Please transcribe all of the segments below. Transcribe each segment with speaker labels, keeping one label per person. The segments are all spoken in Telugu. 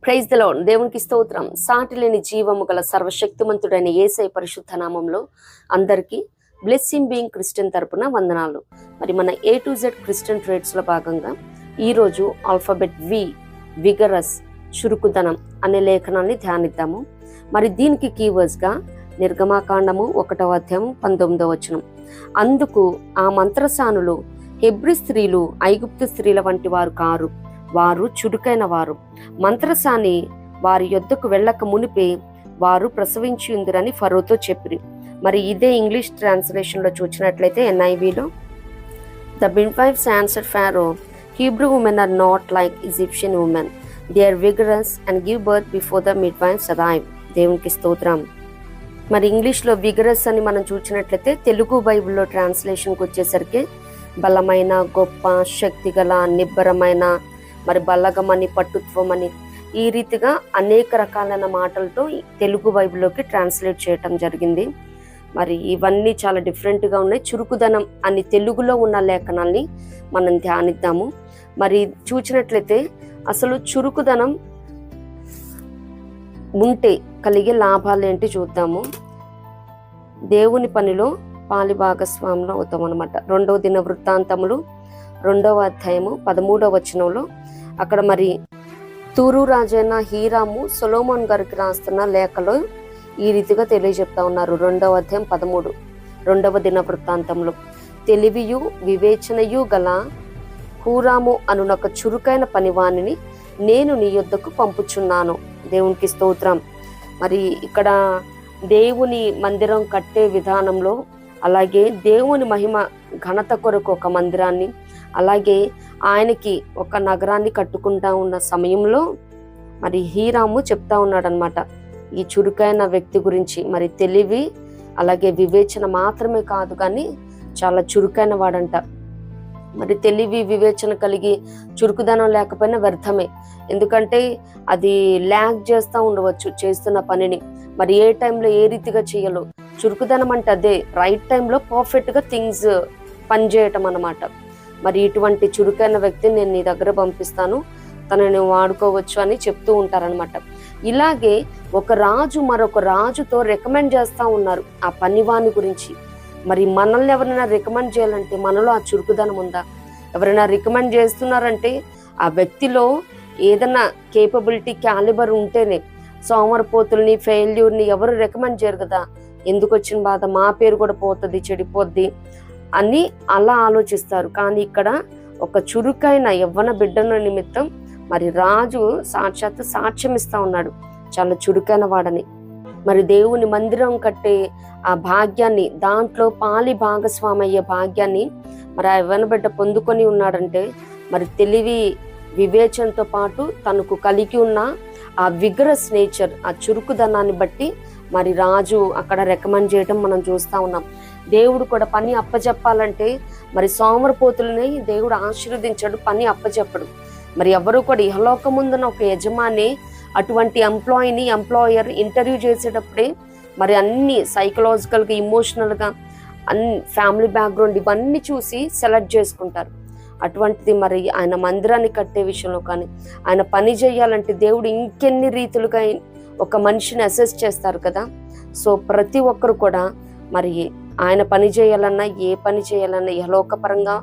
Speaker 1: Praise the lord. దేవునికి స్తోత్రం. సాటి లేని జీవము గల సర్వశక్తిమంతుడైన యేసయ్య పరిశుద్ధ నామంలో అందరికీ బ్లెస్సింగ్ బీయింగ్ క్రిస్టియన్ తరపున వందనాలు. మరి మన A to Z క్రిస్టియన్ ట్రేడ్స్లో భాగంగా ఈరోజు ఆల్ఫాబెట్ విగరస్ చురుకుదనం అనే లేఖనాన్ని ధ్యానిద్దాము. మరి దీనికి కీవర్డ్స్గా నిర్గమాకాండము 1వ అధ్యాయం 19వ వచనం. అందుకు ఆ మంత్రసానులు హెబ్రీ స్త్రీలు ఐగుప్తు స్త్రీల వంటి వారు కారు, వారు చురుకైన వారు. మంత్రసాని వారి యొద్దకు వెళ్ళక మునిపే వారు ప్రసవించి ఉందిరని ఫరోతో చెప్పిరి. మరి ఇదే ఇంగ్లీష్ ట్రాన్స్లేషన్లో చూసినట్లయితే NIVలో the midwives answered Pharaoh, Hebrew women are not like Egyptian women. They are vigorous and give birth before the midwives arrive. దేవునికి స్తోత్రం. మరి ఇంగ్లీష్లో విగరస్ అని మనం చూసినట్లయితే తెలుగు బైబిల్లో ట్రాన్స్లేషన్కి వచ్చేసరికి బలమైన, గొప్ప, శక్తిగల, నిబ్బరమైన, మరి బల్లగమని, పట్టుత్వమని, ఈ రీతిగా అనేక రకాలైన మాటలతో తెలుగు బైబిల్లోకి ట్రాన్స్లేట్ చేయటం జరిగింది. మరి ఇవన్నీ చాలా డిఫరెంట్గా ఉన్నాయి. చురుకుదనం అని తెలుగులో ఉన్న లేఖనాల్ని మనం ధ్యానిద్దాము. మరి చూసినట్లయితే అసలు చురుకుదనం ఉంటే కలిగే లాభాలు ఏంటి చూద్దాము. దేవుని పనిలో పాలి భాగస్వాములు అవుతాం అనమాట. 2వ దిన వృత్తాంతములు 2వ అధ్యాయము 13వ వచనంలో అక్కడ మరి తూరు రాజైన హీరాము సొలొమోన్ గారికి రాస్తున్న లేఖలో ఈ రీతిగా తెలియజెప్తా ఉన్నారు. 2వ అధ్యాయం 13 2వ దిన వృత్తాంతంలో, తెలివియు వివేచనయు గల హూరాము అనునొక చురుకైన పనివాణిని నేను నీ యొద్దకు పంపుచున్నాను. దేవునికి స్తోత్రం. మరి ఇక్కడ దేవుని మందిరం కట్టే విధానంలో, అలాగే దేవుని మహిమ ఘనత కొరకు ఒక మందిరాన్ని, అలాగే ఆయనకి ఒక నగరాన్ని కట్టుకుంటా ఉన్న సమయంలో మరి హీరాము చెప్తా ఉన్నాడనమాట ఈ చురుకైన వ్యక్తి గురించి. మరి తెలివి అలాగే వివేచన మాత్రమే కాదు కానీ చాలా చురుకైన వాడంట. మరి తెలివి వివేచన కలిగి చురుకుదనం లేకపోయినా వ్యర్థమే. ఎందుకంటే అది ల్యాగ్ చేస్తూ ఉండవచ్చు చేస్తున్న పనిని. మరి ఏ టైంలో ఏ రీతిగా చేయాలో చురుకుదనం అంటే అదే రైట్ టైంలో పర్ఫెక్ట్గా థింగ్స్ పనిచేయటం అన్నమాట. మరి ఇటువంటి చురుకైన వ్యక్తిని నేను నీ దగ్గర పంపిస్తాను, తనని వాడుకోవచ్చు అని చెప్తూ ఉంటారనమాట. ఇలాగే ఒక రాజు మరొక రాజుతో రికమెండ్ చేస్తూ ఉన్నారు ఆ పనివాని గురించి. మరి మనల్ని ఎవరైనా రికమెండ్ చేయాలంటే మనలో ఆ చురుకుదనం ఉందా? ఎవరైనా రికమెండ్ చేస్తున్నారంటే ఆ వ్యక్తిలో ఏదైనా కేపబిలిటీ క్యాలిబర్ ఉంటేనే. సోమరిపోతుల్ని, ఫెయిల్యూర్ని ఎవరు రికమెండ్ చేయరు కదా. ఎందుకు వచ్చిన బాధ, మా పేరు కూడా పోతుంది, చెడిపోద్ది అని అలా ఆలోచిస్తారు. కానీ ఇక్కడ ఒక చురుకైన యవ్వన బిడ్డల నిమిత్తం మరి రాజు సాక్షాత్తు సాక్ష్యం ఇస్తా ఉన్నాడు, చాలా చురుకైన వాడని. మరి దేవుని మందిరం కట్టే ఆ భాగ్యాన్ని, దాంట్లో పాలి భాగస్వామి అయ్యే భాగ్యాన్ని మరి ఆ యవ్వన బిడ్డ పొందుకొని ఉన్నాడంటే మరి తెలివి వివేచనతో పాటు తనకు కలిగి ఉన్న ఆ విగరస్ నేచర్, ఆ చురుకుదనాన్ని బట్టి మరి రాజు అక్కడ రికమెండ్ చేయడం మనం చూస్తూ ఉన్నాం. దేవుడు కూడా పని అప్పచెప్పాలంటే మరి సోమరిపోతులని దేవుడు ఆశీర్వదించాడు, పని అప్పచెప్పడు. మరి ఎవరు కూడా ఇహలోకముందున ఒక యజమాని అటువంటి ఎంప్లాయర్ ఇంటర్వ్యూ చేసేటప్పుడే మరి అన్ని సైకలాజికల్గా, ఇమోషనల్గా, అన్ని ఫ్యామిలీ బ్యాక్గ్రౌండ్ ఇవన్నీ చూసి సెలెక్ట్ చేసుకుంటారు. అటువంటిది మరి ఆయన మందిరాన్ని కట్టే విషయంలో కానీ, ఆయన పని చేయాలంటే దేవుడు ఇంకెన్ని రీతులుగా ఒక మనిషిని అసెస్ చేస్తారు కదా. సో ప్రతి ఒక్కరు కూడా మరి ఆయన పని చేయాలన్నా, ఏ పని చేయాలన్నా, ఇహలోకపరంగా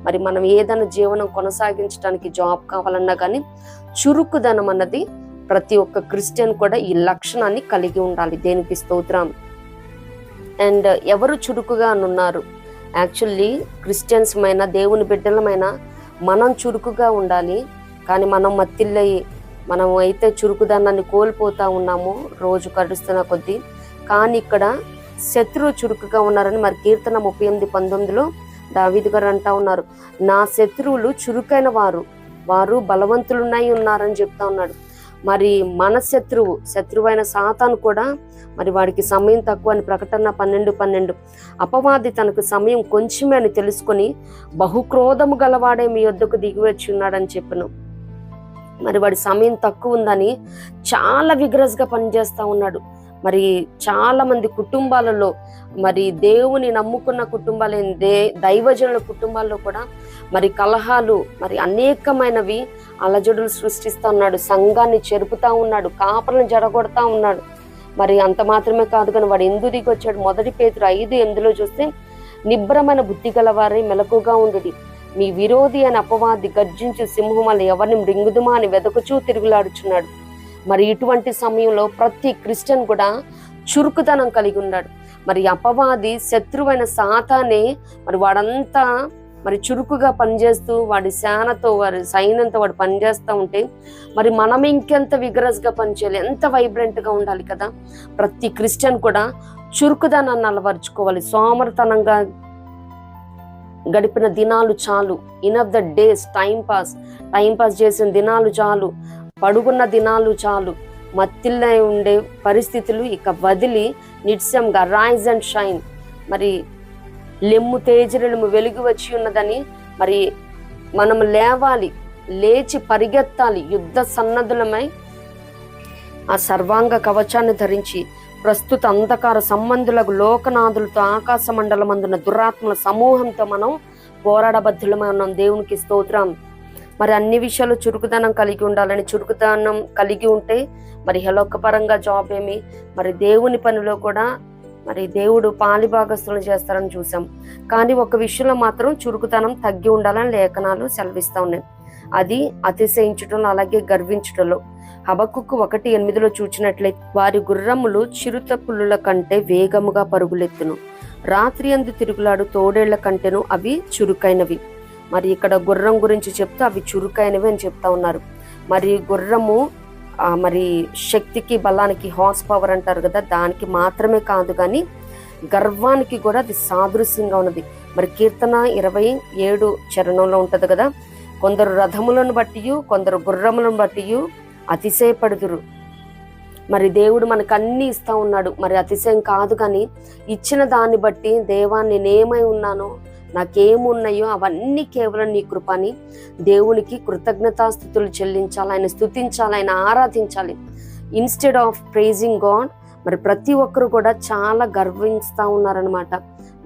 Speaker 1: మరి మనం ఏదైనా జీవనం కొనసాగించడానికి జాబ్ కావాలన్నా కానీ చురుకుదనం అన్నది ప్రతి ఒక్క క్రిస్టియన్ కూడా ఈ లక్షణాన్ని కలిగి ఉండాలి. దేనికి స్తోత్రం. అండ్ ఎవరు చురుకుగా ఉన్నారు? యాక్చువల్లీ క్రిస్టియన్స్మైనా దేవుని బిడ్డలమైనా మనం చురుకుగా ఉండాలి. కానీ మనం మత్తిల్లయి మనం అయితే చురుకుదనాన్ని కోల్పోతూ ఉన్నాము రోజు గడుస్తున్న కొద్దీ. కానీ ఇక్కడ శత్రువు చురుకుగా ఉన్నారని మరి కీర్తన 38:19లో దావీదు గారు అంటా ఉన్నారు, నా శత్రువులు చురుకైన వారు బలవంతులున్నాయి ఉన్నారని చెప్తా ఉన్నాడు. మరి మన శత్రువైన సాతాను కూడా మరి వాడికి సమయం తక్కువ అని ప్రకటన 12:12 అపవాది తనకు సమయం కొంచెమే అని తెలుసుకొని బహుక్రోధము గలవాడే మీ యొద్దకు దిగివచ్చి ఉన్నాడని చెప్పను. మరి వాడి సమయం తక్కువ ఉందని చాలా విగ్రస్గా పనిచేస్తూ ఉన్నాడు. మరి చాలా మంది కుటుంబాలలో, మరి దేవుని నమ్ముకున్న కుటుంబాలు, దైవజనుల కుటుంబాల్లో కూడా మరి కలహాలు, మరి అనేకమైనవి అలజడులు సృష్టిస్తూ ఉన్నాడు. సంఘాన్ని చెరుపుతా ఉన్నాడు, కాపలను జడగొడతా ఉన్నాడు. మరి అంత మాత్రమే కాదు కానీ వాడు ఎందుకు దిగి వచ్చాడు? 1 పేతురు 5:8 చూస్తే, నిబ్బరమైన బుద్ధి గలవారే మెలకుగా ఉండుడి, మీ విరోధి అని అపవాది గర్జించు సింహం వల్ల ఎవరిని మృంగుదుమా అని వెదకుచూ తిరుగులాడుచున్నాడు. మరి ఇటువంటి సమయంలో ప్రతి క్రిస్టియన్ కూడా చురుకుతనం కలిగి ఉన్నాడు. మరి అపవాది శత్రువైన సాతానే మరి వాడంతా మరి చురుకుగా పనిచేస్తూ వాడి సేనతో, వాడి సైన్యంతో వాడు పనిచేస్తూ ఉంటే మరి మనం ఇంకెంత విగరస్గా పనిచేయాలి, ఎంత వైబ్రెంట్గా ఉండాలి కదా. ప్రతి క్రిస్టియన్ కూడా చురుకుదనాన్ని అలవరుచుకోవాలి. సోమరితనంగా గడిపిన దినాలు చాలు, enough the days, time pass చేసిన దినాలు చాలు, పడుకున్న దినాలు చాలు. మత్తిల్లై ఉండే పరిస్థితులు ఇక వదిలి నిత్యంగా రైజ్ అండ్ షైన్, మరి లెమ్ము తేజరము వెలుగు వచ్చి ఉన్నదని మరి మనం లేవాలి, లేచి పరిగెత్తాలి. యుద్ధ సన్నద్ధులమై ఆ సర్వాంగ కవచాన్ని ధరించి ప్రస్తుత అంధకార సంబంధులకు లోకనాథులతో ఆకాశ మండలమందున దురాత్మల సమూహంతో మనం పోరాడబద్ధులమై ఉన్నాం. దేవునికి స్తోత్రం. మరి అన్ని విషయాలు చురుకుదనం కలిగి ఉండాలని, చురుకుదనం కలిగి ఉంటే మరి హెలోకపరంగా జాబ్ ఏమి, మరి దేవుని పనిలో కూడా మరి దేవుడు పాలిభాగస్తులు చేస్తారని చూసాం. కానీ ఒక విషయంలో మాత్రం చురుకుతనం తగ్గి ఉండాలని లేఖనాలు సెలవిస్తూ ఉన్నాయి. అది అతిశయించటంలో, అలాగే గర్వించటంలో. హబక్కుకు 1:8 చూచినట్లయితే, వారి గుర్రములు చిరుత పులుల కంటే వేగముగా పరుగులెత్తును, రాత్రి అందు తిరుగులాడు తోడేళ్ల కంటేను అవి చురుకైనవి. మరి ఇక్కడ గుర్రం గురించి చెప్తూ అవి చురుకైనవి అని చెప్తా ఉన్నారు. మరి గుర్రము మరి శక్తికి, బలానికి, హార్స్ పవర్ అంటారు కదా, దానికి మాత్రమే కాదు కానీ గర్వానికి కూడా అది సాదృశ్యంగా ఉన్నది. మరి కీర్తన 27 ఉంటది కదా, కొందరు రథములను బట్టి, కొందరు గుర్రములను బట్టి అతిశయపడుదురు. మరి దేవుడు మనకు అన్ని ఇస్తా ఉన్నాడు. మరి అతిశయం కాదు కానీ ఇచ్చిన దాన్ని బట్టి దేవా నేనేమై ఉన్నానో, నాకేమున్నాయో అవన్నీ కేవలం నీ కృపని దేవునికి కృతజ్ఞతాస్థుతులు చెల్లించాలి, ఆయన స్తుతించాలి, ఆయన ఆరాధించాలి. ఇన్స్టెడ్ ఆఫ్ ప్రైజింగ్ గాడ్ మరి ప్రతి ఒక్కరు కూడా చాలా గర్విస్తూ ఉన్నారనమాట.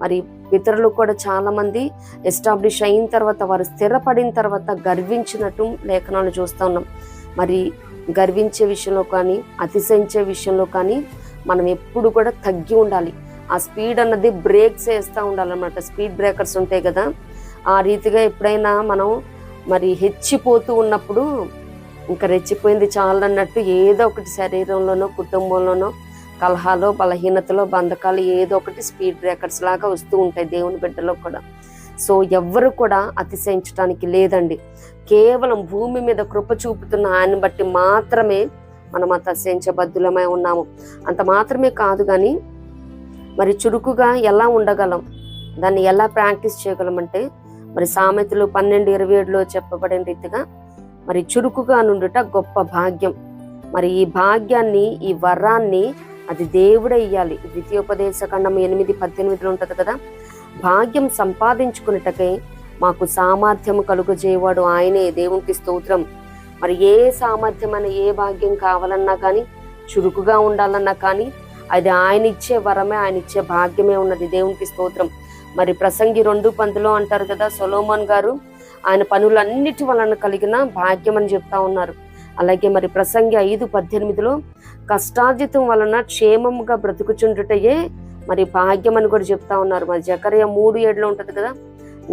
Speaker 1: మరి పితరులు కూడా చాలా మంది ఎస్టాబ్లిష్ అయిన తర్వాత, వారు స్థిరపడిన తర్వాత గర్వించినట్టు లేఖనాలు చూస్తూ ఉన్నాం. మరి గర్వించే విషయంలో కానీ, అతిశయించే విషయంలో కానీ మనం ఎప్పుడు కూడా తగ్గి ఉండాలి. ఆ స్పీడ్ అన్నది బ్రేక్స్ వేస్తూ ఉండాలన్నమాట. స్పీడ్ బ్రేకర్స్ ఉంటాయి కదా, ఆ రీతిగా ఎప్పుడైనా మనం మరి హెచ్చిపోతూ ఉన్నప్పుడు ఇంకా రెచ్చిపోయింది చాలన్నట్టు ఏదో ఒకటి శరీరంలోనో, కుటుంబంలోనో కలహాలో, బలహీనతలో, బంధకాలు ఏదో ఒకటి స్పీడ్ బ్రేకర్స్ లాగా వస్తూ ఉంటాయి దేవుని బిడ్డలో కూడా. సో ఎవ్వరు కూడా అతిశయించడానికి లేదండి. కేవలం భూమి మీద కృప చూపుతున్న ఆయన బట్టి మాత్రమే మనం అతిశయించబద్ధులమై ఉన్నాము. అంత మాత్రమే కాదు కానీ మరి చురుకుగా ఎలా ఉండగలం, దాన్ని ఎలా ప్రాక్టీస్ చేయగలం అంటే మరి సామెతలు 12:27 చెప్పబడిన రీతిగా మరి చురుకుగా నుండుట గొప్ప భాగ్యం. మరి ఈ భాగ్యాన్ని, ఈ వరాన్ని అది దేవుడే ఇయ్యాలి. ద్వితీయోపదేశకాండం 8:18 ఉంటది కదా, భాగ్యం సంపాదించుకున్నటకై మాకు సామర్థ్యం కలుగజేయవాడు ఆయనే, దేవునికి స్తోత్రం. మరి ఏ సామర్థ్యమైన, ఏ భాగ్యం కావాలన్నా కానీ, చురుకుగా ఉండాలన్నా కానీ అది ఆయన ఇచ్చే వరమే, ఆయన ఇచ్చే భాగ్యమే ఉన్నది. దేవునికి స్తోత్రం. మరి ప్రసంగి 2:10 అంటారు కదా, సొలొమోన్ గారు ఆయన పనులన్నిటి వలన కలిగిన భాగ్యం అని చెప్తా ఉన్నారు. అలాగే మరి ప్రసంగి 5:18 కష్టార్జితం వలన క్షేమముగా బ్రతుకుచుండుటయే మరి భాగ్యం అని కూడా చెప్తా ఉన్నారు. మరి జకర్యా 3:7 ఉంటది కదా,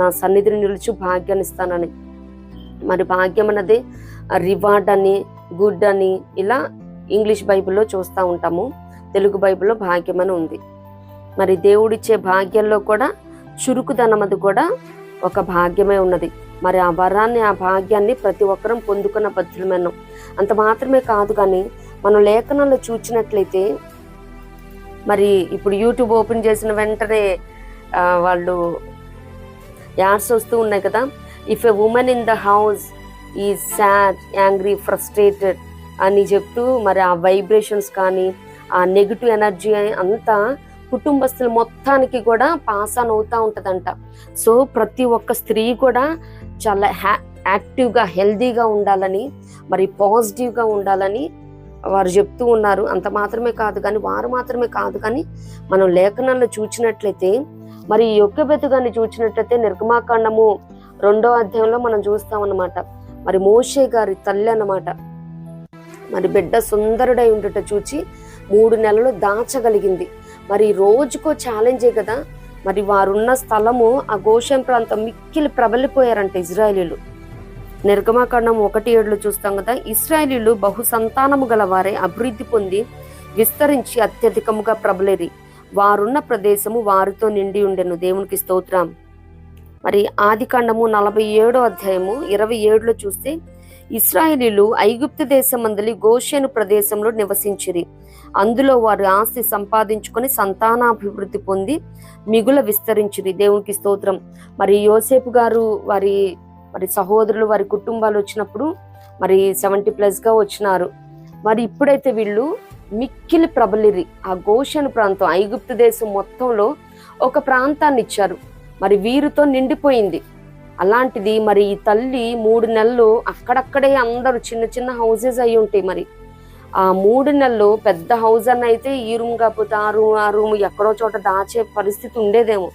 Speaker 1: నా సన్నిధిని నిలుచు భాగ్యాన్ని ఇస్తానని. మరి భాగ్యం అన్నది రివార్డ్ అని, గుడ్ అని ఇలా ఇంగ్లీష్ బైబిల్లో చూస్తూ ఉంటాము. తెలుగు బైబిల్లో భాగ్యం అని ఉంది. మరి దేవుడిచ్చే భాగ్యంలో కూడా చురుకుదనం అది కూడా ఒక భాగ్యమే ఉన్నది. మరి ఆ వరాన్ని, ఆ భాగ్యాన్ని ప్రతి ఒక్కరం పొందుకున్న బద్ధులమన్నాం. అంత మాత్రమే కాదు కానీ మనం లేఖనాల్లో చూచినట్లయితే మరి ఇప్పుడు యూట్యూబ్ ఓపెన్ చేసిన వెంటనే వాళ్ళు యాడ్స్ వస్తూ ఉన్నాయి కదా, if a women in the house ఈ సాడ్, యాంగ్రీ, ఫ్రస్ట్రేటెడ్ అని చెప్తూ మరి ఆ వైబ్రేషన్స్ కానీ, ఆ నెగిటివ్ ఎనర్జీ అంతా కుటుంబస్తులు మొత్తానికి కూడా పాస్ ఆన్ అవుతూ ఉంటుందంట. సో ప్రతి ఒక్క స్త్రీ కూడా చాలా యాక్టివ్గా, హెల్దీగా ఉండాలని, మరి పాజిటివ్గా ఉండాలని వారు చెప్తూ ఉన్నారు. అంత మాత్రమే కాదు కానీ, వారు మాత్రమే కాదు కానీ, మనం లేఖనాల్లో చూచినట్లయితే, మరి యొకెబెతు గారిని చూచినట్లయితే నిర్గమాకాండము 2వ అధ్యాయంలో మనం చూస్తామన్నమాట. మరి మోషే గారి తల్లి అన్నమాట. మరి బిడ్డ సుందరుడై ఉండుట చూచి 3 నెలలు దాచగలిగింది. మరి రోజుకో ఛాలెంజే కదా. మరి వారున్న స్థలము ఆ గోషెన్ ప్రాంతం మిక్కిలి ప్రబలిపోయారంట ఇజ్రాయేలీలు. నిర్గమాకాండం 1:7 చూస్తాం కదా, ఇశ్రాయేలీలు బహు సంతానము గల వారే అభివృద్ధి పొంది విస్తరించి అత్యధికముగా ప్రబలిరి. వారున్న ప్రదేశము వారితో నిండి ఉండెను. దేవునికి స్తోత్రం. మరి ఆదికాండము 47వ అధ్యాయము 27లో చూస్తే, ఇశ్రాయేలీలు ఐగుప్తు దేశమందలి గోషెను ప్రదేశంలో నివసించిరి. అందులో వారి ఆస్తి సంపాదించుకొని సంతానాభివృద్ధి పొంది మిగుల విస్తరించిరి. దేవునికి స్తోత్రం. మరి యోసేపు గారు మరి సహోదరులు వారి కుటుంబాలు వచ్చినప్పుడు మరి 70+ గా వచ్చినారు. మరి ఇప్పుడైతే వీళ్ళు మిక్కిలి ప్రబలిరి. ఆ గోషెను ప్రాంతం ఐగుప్తు దేశం మొత్తంలో ఒక ప్రాంతాన్ని ఇచ్చారు. మరి వీరితో నిండిపోయింది. అలాంటిది మరి ఈ తల్లి 3 నెలలు అక్కడక్కడే అందరూ చిన్న చిన్న హౌసెస్ అయి ఉంటాయి. మరి ఆ 3 నెలలు పెద్ద హౌస్ అన్న అయితే ఈ రూమ్ కాకపోతే ఆ రూమ్ ఎక్కడో చోట దాచే పరిస్థితి ఉండేదేమో.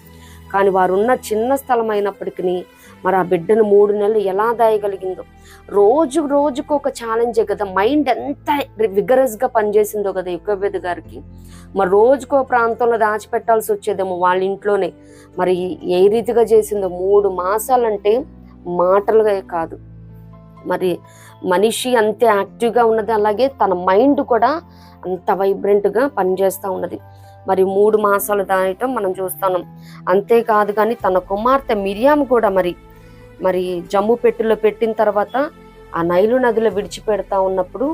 Speaker 1: కానీ వారున్న చిన్న స్థలం అయినప్పటికీ మరి ఆ బిడ్డను 3 నెలలు ఎలా దాయగలిగిందో. రోజుకు ఒక ఛాలెంజే కదా. మైండ్ ఎంత విగరస్గా పనిచేసిందో కదా యొకెబెతు గారికి. మరి రోజుకో ప్రాంతంలో దాచిపెట్టాల్సి వచ్చేదేమో వాళ్ళ ఇంట్లోనే. మరి ఏ రీతిగా చేసిందో 3 మాసాలంటే మాటలుగా కాదు. మరి మనిషి అంతే యాక్టివ్గా ఉన్నది, అలాగే తన మైండ్ కూడా అంత వైబ్రెంట్గా పనిచేస్తూ ఉన్నది. మరి 3 మాసాలు దాయటం మనం చూస్తున్నాం. అంతేకాదు కానీ తన కుమార్తె మిరియాము కూడా మరి జమ్ము పెట్టెలో పెట్టిన తర్వాత ఆ నైలు నదిలో విడిచిపెడతా ఉన్నప్పుడు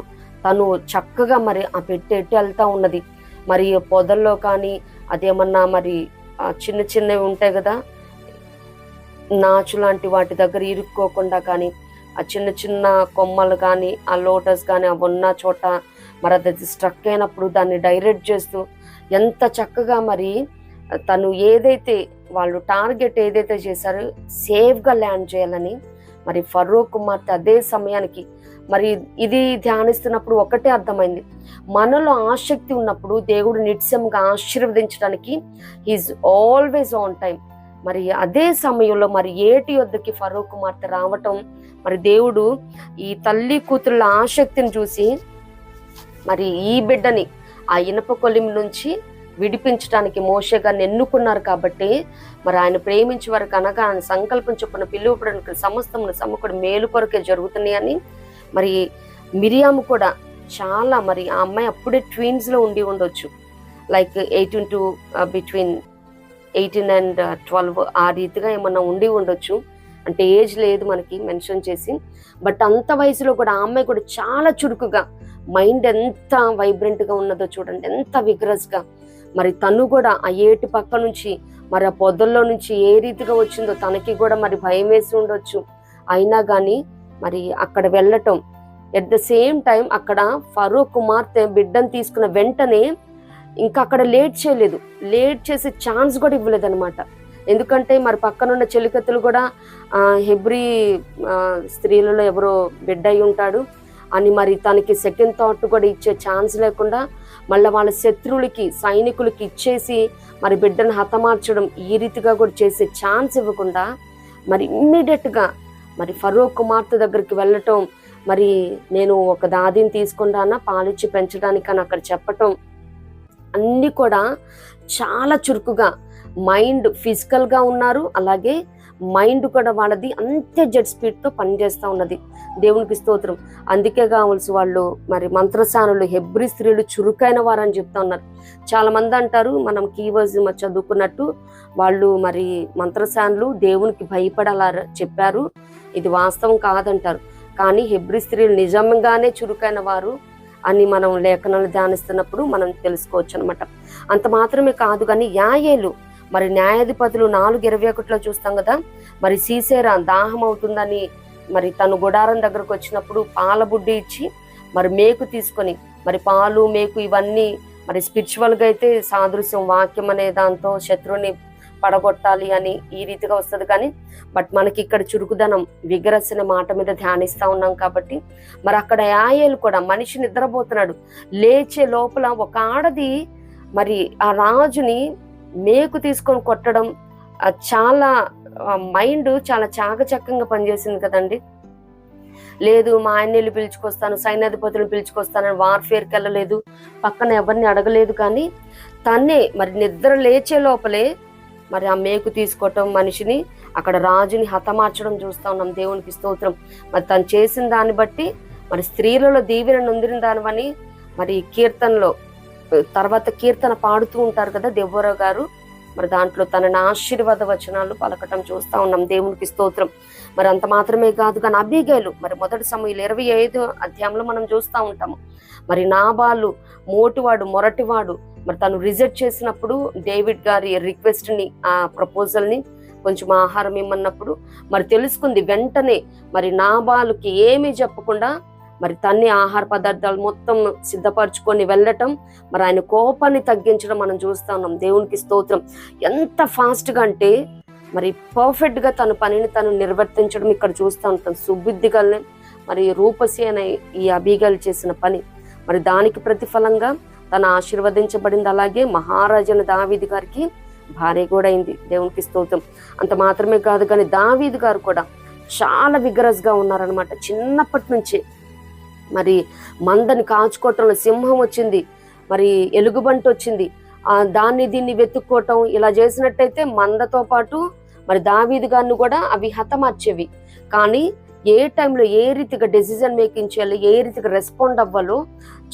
Speaker 1: తను చక్కగా మరి ఆ పెట్టె ఎట్టి వెళ్తా ఉన్నది. మరి పొదల్లో కానీ అదేమన్నా మరి చిన్న చిన్నవి ఉంటాయి కదా, నాచు లాంటి వాటి దగ్గర ఇరుక్కోకుండా కానీ, ఆ చిన్న చిన్న కొమ్మలు కానీ ఆ లోటస్ కానీ అవి ఉన్న చోట మరి అది స్ట్రక్ అయినప్పుడు దాన్ని డైరెక్ట్ చేస్తూ ఎంత చక్కగా మరి తను ఏదైతే వాళ్ళు టార్గెట్ ఏదైతే చేశారో సేఫ్గా ల్యాండ్ చేయాలని మరి ఫరో కుమార్తె అదే సమయానికి మరి ఇది ధ్యానిస్తున్నప్పుడు ఒకటే అర్థమైంది, మనలో ఆసక్తి ఉన్నప్పుడు దేవుడు నిత్యంగా ఆశీర్వదించడానికి హీఈస్ ఆల్వేస్ ఆన్ టైం. మరి అదే సమయంలో మరి ఏటి వద్దకి ఫరో కుమార్తె రావటం, మరి దేవుడు ఈ తల్లి కూతురుల ఆసక్తిని చూసి మరి ఈ బిడ్డని ఆ ఇనప కొలిమి నుంచి విడిపించడానికి మోషే గారిని ఎన్నుకున్నారు. కాబట్టి మరి ఆయన ప్రేమించి వారికి అనగా ఆయన సంకల్పం చొప్పున పిలువపడానికి సమస్తమును సమకూడి మేలు కొరకే జరుగుతున్నాయని. మరి మిరియాము కూడా చాలా మరి ఆ అమ్మాయి అప్పుడే ట్విన్స్లో ఉండి ఉండొచ్చు, లైక్ 18 to బిట్వీన్ 18 and 12 ఆ రీతిగా ఏమన్నా ఉండి ఉండొచ్చు. అంటే ఏజ్ లేదు మనకి మెన్షన్ చేసి. బట్ అంత వయసులో కూడా ఆ అమ్మాయి కూడా చాలా చురుకుగా, మైండ్ ఎంత వైబ్రెంట్గా ఉన్నదో చూడండి, ఎంత విగ్రస్గా. మరి తను కూడా ఆ ఏటి పక్క నుంచి మరి ఆ పొదల్లో నుంచి ఏ రీతిగా వచ్చిందో తనకి కూడా మరి భయం వేసి ఉండొచ్చు. అయినా కానీ మరి అక్కడ వెళ్ళటం, ఎట్ ద సేమ్ టైం అక్కడ ఫరో కుమార్తె బిడ్డను తీసుకున్న వెంటనే ఇంకా అక్కడ లేట్ చేయలేదు, లేట్ చేసే ఛాన్స్ కూడా ఇవ్వలేదు అనమాట. ఎందుకంటే మరి పక్కనున్న చెలికత్తులు కూడా హెబ్రీ స్త్రీలలో ఎవరో బిడ్డ అయి ఉంటాడు అని మరి తనకి సెకండ్ థాట్ కూడా ఇచ్చే ఛాన్స్ లేకుండా మళ్ళీ వాళ్ళ శత్రువులకి సైనికులకి ఇచ్చేసి మరి బిడ్డను హతమార్చడం ఈ రీతిగా కూడా చేసే ఛాన్స్ ఇవ్వకుండా మరి ఇమ్మీడియట్గా మరి ఫరో కుమార్తె దగ్గరికి వెళ్ళటం, మరి నేను ఒక దాదిని తీసుకుని రానా పాలిచ్చి పెంచడానికి అని అక్కడ చెప్పటం, అన్నీ కూడా చాలా చురుకుగా మైండ్ ఫిజికల్గా ఉన్నారు. అలాగే మైండ్ కూడా వాళ్ళది అంతే జెట్ స్పీడ్తో పనిచేస్తూ ఉన్నది. దేవునికి స్తోత్రం. అందుకే కావాల్సి వాళ్ళు మరి మంత్రసానులు హెబ్రీ స్త్రీలు చురుకైన వారని చెప్తా ఉన్నారు. చాలా మంది అంటారు, మనం కీవర్డ్స్ చదువుకున్నట్టు వాళ్ళు మరి మంత్రసానులు దేవునికి భయపడాలా చెప్పారు, ఇది వాస్తవం కాదంటారు. కానీ హెబ్రీ స్త్రీలు నిజంగానే చురుకైన వారు అని మనం లేఖనాలు ధ్యానిస్తున్నప్పుడు మనం తెలుసుకోవచ్చు అనమాట. అంత మాత్రమే కాదు కానీ యాయేలు మరి న్యాయాధిపతులు 4:21 చూస్తాం కదా, మరి సీసేరా దాహం అవుతుందని మరి తను గుడారం దగ్గరకు వచ్చినప్పుడు పాల బుడ్డి ఇచ్చి మరి మేకు తీసుకొని, మరి పాలు మేకు ఇవన్నీ మరి స్పిరిచువల్గా అయితే సాదృశ్యం, వాక్యం అనే దాంతో శత్రువుని పడగొట్టాలి అని ఈ రీతిగా వస్తుంది. కానీ బట్ మనకి ఇక్కడ చురుకుదనం విగరస్ అనే మాట మీద ధ్యానిస్తా ఉన్నాం కాబట్టి మరి అక్కడ యాయేలు కూడా మనిషి నిద్రపోతున్నాడు, లేచే లోపల ఒక ఆడది మరి ఆ రాజుని మేకు తీసుకొని కొట్టడం, చాలా మైండ్ చాలా చాకచక్యంగా పనిచేసింది కదండి. లేదు మా ఆయన్ని పిలుచుకొస్తాను, సైన్యాధిపతులను పిలుచుకొస్తానని వార్ఫేర్కి వెళ్ళలేదు, పక్కన ఎవరిని అడగలేదు. కానీ తన్నే మరి నిద్ర లేచే లోపలే మరి ఆ మేకు తీసుకోవటం, మనిషిని అక్కడ రాజుని హతమార్చడం చూస్తా ఉన్నాం. దేవునికి స్తోత్రం. మరి తను చేసిన దాన్ని బట్టి మరి స్త్రీలలో దీవెన నొందిన దానివని మరి కీర్తనలో తర్వాత కీర్తన పాడుతూ ఉంటారు కదా దెబోరా గారు, మరి దాంట్లో తనని ఆశీర్వాద వచనాలు పలకటం చూస్తా ఉన్నాం. దేవునికి స్తోత్రం. మరి అంత మాత్రమే కాదు కానీ అబీగైలు మరి మొదటి సమూయేలు 25వ అధ్యాయంలో మనం చూస్తూ ఉంటాము. మరి నాబాలు మోటివాడు, మొరటివాడు, మరి తను రిజెక్ట్ చేసినప్పుడు డేవిడ్ గారి రిక్వెస్ట్ని, ఆ ప్రపోజల్ని కొంచెం ఆహారం ఇమ్మన్నప్పుడు మరి తెలుసుకుంది వెంటనే. మరి నాబాలుకి ఏమీ చెప్పకుండా మరి తన్ని ఆహార పదార్థాలు మొత్తం సిద్ధపరచుకొని వెళ్ళటం, మరి ఆయన కోపాన్ని తగ్గించడం మనం చూస్తా ఉన్నాం. దేవునికి స్తోత్రం. ఎంత ఫాస్ట్గా అంటే మరి పర్ఫెక్ట్గా తన పనిని తను నిర్వర్తించడం ఇక్కడ చూస్తూ ఉంటాం. సుబుద్ధిగానే మరి రూపసి అనే ఈ అబీగైలు చేసిన పని మరి దానికి ప్రతిఫలంగా తను ఆశీర్వదించబడింది. అలాగే మహారాజైన దావీదు గారికి భార్య కూడా అయింది. దేవునికి స్తోత్రం. అంత మాత్రమే కాదు కానీ దావీదు గారు కూడా చాలా విగరస్గా ఉన్నారనమాట. చిన్నప్పటి నుంచి మరి మందని కాచుకోవటంలో సింహం వచ్చింది, మరి ఎలుగుబంటి వచ్చింది, దాన్ని దీన్ని వెతుక్కోవటం ఇలా చేసినట్టయితే మందతో పాటు మరి దావీదు గారిని కూడా అవి హతమార్చేవి. కానీ ఏ టైంలో ఏ రీతిగా డెసిజన్ మేకింగ్ చేయాలి, ఏ రీతిగా రెస్పాండ్ అవ్వాలో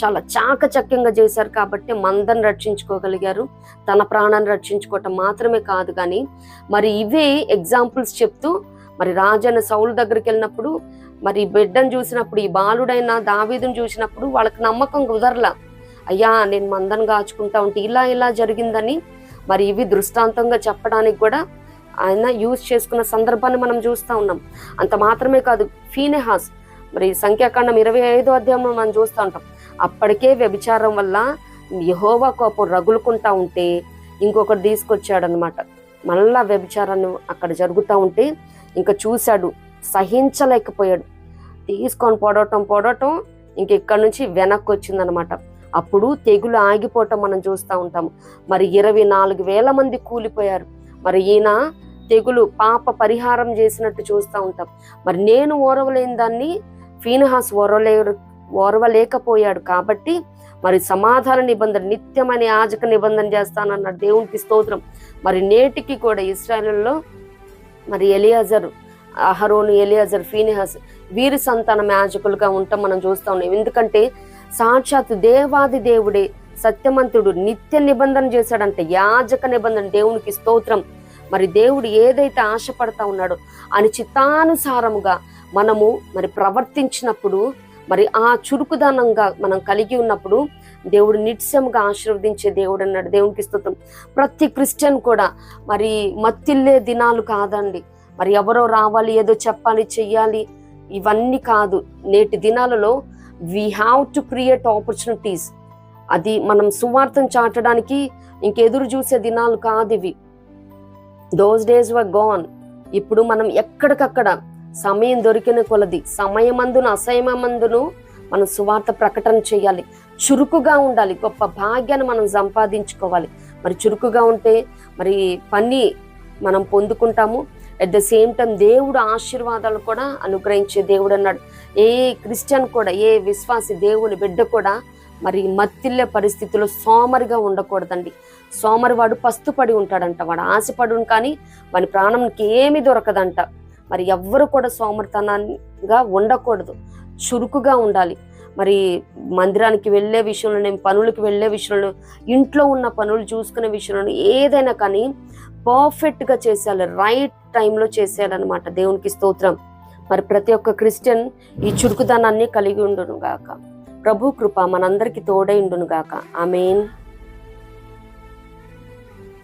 Speaker 1: చాలా చాకచక్యంగా చేశారు. కాబట్టి మందని రక్షించుకోగలిగారు. తన ప్రాణాన్ని రక్షించుకోవటం మాత్రమే కాదు కానీ మరి ఇవే ఎగ్జాంపుల్స్ చెప్తూ మరి రాజైన సౌలు దగ్గరికి వెళ్ళినప్పుడు మరి బిడ్డను చూసినప్పుడు, ఈ బాలుడైన దావీదును చూసినప్పుడు వాళ్ళకి నమ్మకం కుదరలా. అయ్యా నేను మందను కాచుకుంటా ఉంటే ఇలా జరిగిందని మరి ఇవి దృష్టాంతంగా చెప్పడానికి కూడా ఆయన యూజ్ చేసుకున్న సందర్భాన్ని మనం చూస్తూ ఉన్నాం. అంత మాత్రమే కాదు, ఫీనెహాస్ మరి సంఖ్యాకాండం 25వ అధ్యాయంలో మనం చూస్తూ ఉంటాం. అప్పటికే వ్యభిచారం వల్ల యెహోవా కోపం రగులుకుంటా ఉంటే ఇంకొకటి తీసుకొచ్చాడనమాట. మళ్ళా వ్యభిచారాన్ని అక్కడ జరుగుతూ ఉంటే ఇంకా చూశాడు, సహించలేకపోయాడు, తీసుకొని పొడవటం ఇంక ఇక్కడి నుంచి వెనక్కి వచ్చిందనమాట. అప్పుడు తెగులు ఆగిపోవటం మనం చూస్తూ ఉంటాము. మరి 24,000 మంది కూలిపోయారు. మరి ఈయన తెగులు పాప పరిహారం చేసినట్టు చూస్తూ ఉంటాం. మరి నేను ఓర్వలేని దాన్ని ఫీనెహాస్ ఓర్వలేకపోయాడు కాబట్టి మరి సమాధాన నిబంధన, నిత్యమైన యాజక నిబంధన చేస్తానన్నాడు. దేవునికి స్తోత్రం. మరి నేటికి కూడా ఇశ్రాయేలులో మరి ఎలియాజరు, అహరోను, ఎలియాజర్, ఫీనెహాస్ వీరి సంతానం యాజకులుగా ఉంటాం మనం చూస్తా ఉన్నాం. ఎందుకంటే సాక్షాత్ దేవాది దేవుడే సత్యమంతుడు నిత్య నిబంధన చేశాడంటే యాజక నిబంధన. దేవునికి స్తోత్రం. మరి దేవుడు ఏదైతే ఆశపడతా ఉన్నాడో అని చిత్తానుసారముగా మనము మరి ప్రవర్తించినప్పుడు మరి ఆ చురుకుదనంగా మనం కలిగి ఉన్నప్పుడు దేవుడు నిత్యముగా ఆశీర్వదించే దేవుడు అన్నాడు. దేవునికి స్తోత్రం. ప్రతి క్రిస్టియన్ కూడా మరి మత్తిల్లే దినాలు కాదండి. మరి ఎవరో రావాలి, ఏదో చెప్పాలి, చెయ్యాలి, ఇవన్నీ కాదు. నేటి దినాలలో we have to create opportunities. అది మనం సువార్తను చాటడానికి ఇంకెదురు చూసే దినాలు కాదు ఇవి. Those days were gone. ఇప్పుడు మనం ఎక్కడికక్కడ సమయం దొరికిన కొలది సమయమందును అసమయమందును మనం సువార్త ప్రకటన చేయాలి. చురుకుగా ఉండాలి. గొప్ప భాగ్యాన్ని మనం సంపాదించుకోవాలి. మరి చురుకుగా ఉంటే మరి పని మనం పొందుకుంటాము. అట్ ద సేమ్ టైం దేవుడు ఆశీర్వాదాలు కూడా అనుగ్రహించే దేవుడు అన్నాడు. ఏ క్రిస్టియన్ కూడా, ఏ విశ్వాసి దేవుని బిడ్డ కూడా మరి మత్తిల్లే పరిస్థితిలో సోమరిగా ఉండకూడదండి. సోమరివాడు పస్తుపడి ఉంటాడంట. వాడు ఆశపడు కానీ వాని ప్రాణంకి ఏమీ దొరకదంట. మరి ఎవ్వరు కూడా సోమరితనంగా ఉండకూడదు, చురుకుగా ఉండాలి. మరి మందిరానికి వెళ్ళే విషయంలో, పనులకు వెళ్ళే విషయంలో, ఇంట్లో ఉన్న పనులు చూసుకునే విషయంలో ఏదైనా కానీ పర్ఫెక్ట్గా చేసేయాలి, రైట్ టైంలో చేసేయాలన్నమాట. దేవునికి స్తోత్రం. మరి ప్రతి ఒక్క క్రిస్టియన్ ఈ చురుకుదనాన్ని కలిగి ఉండును గాక. ప్రభు కృప మనందరికీ తోడై ఉండును గాక. ఆమేన్.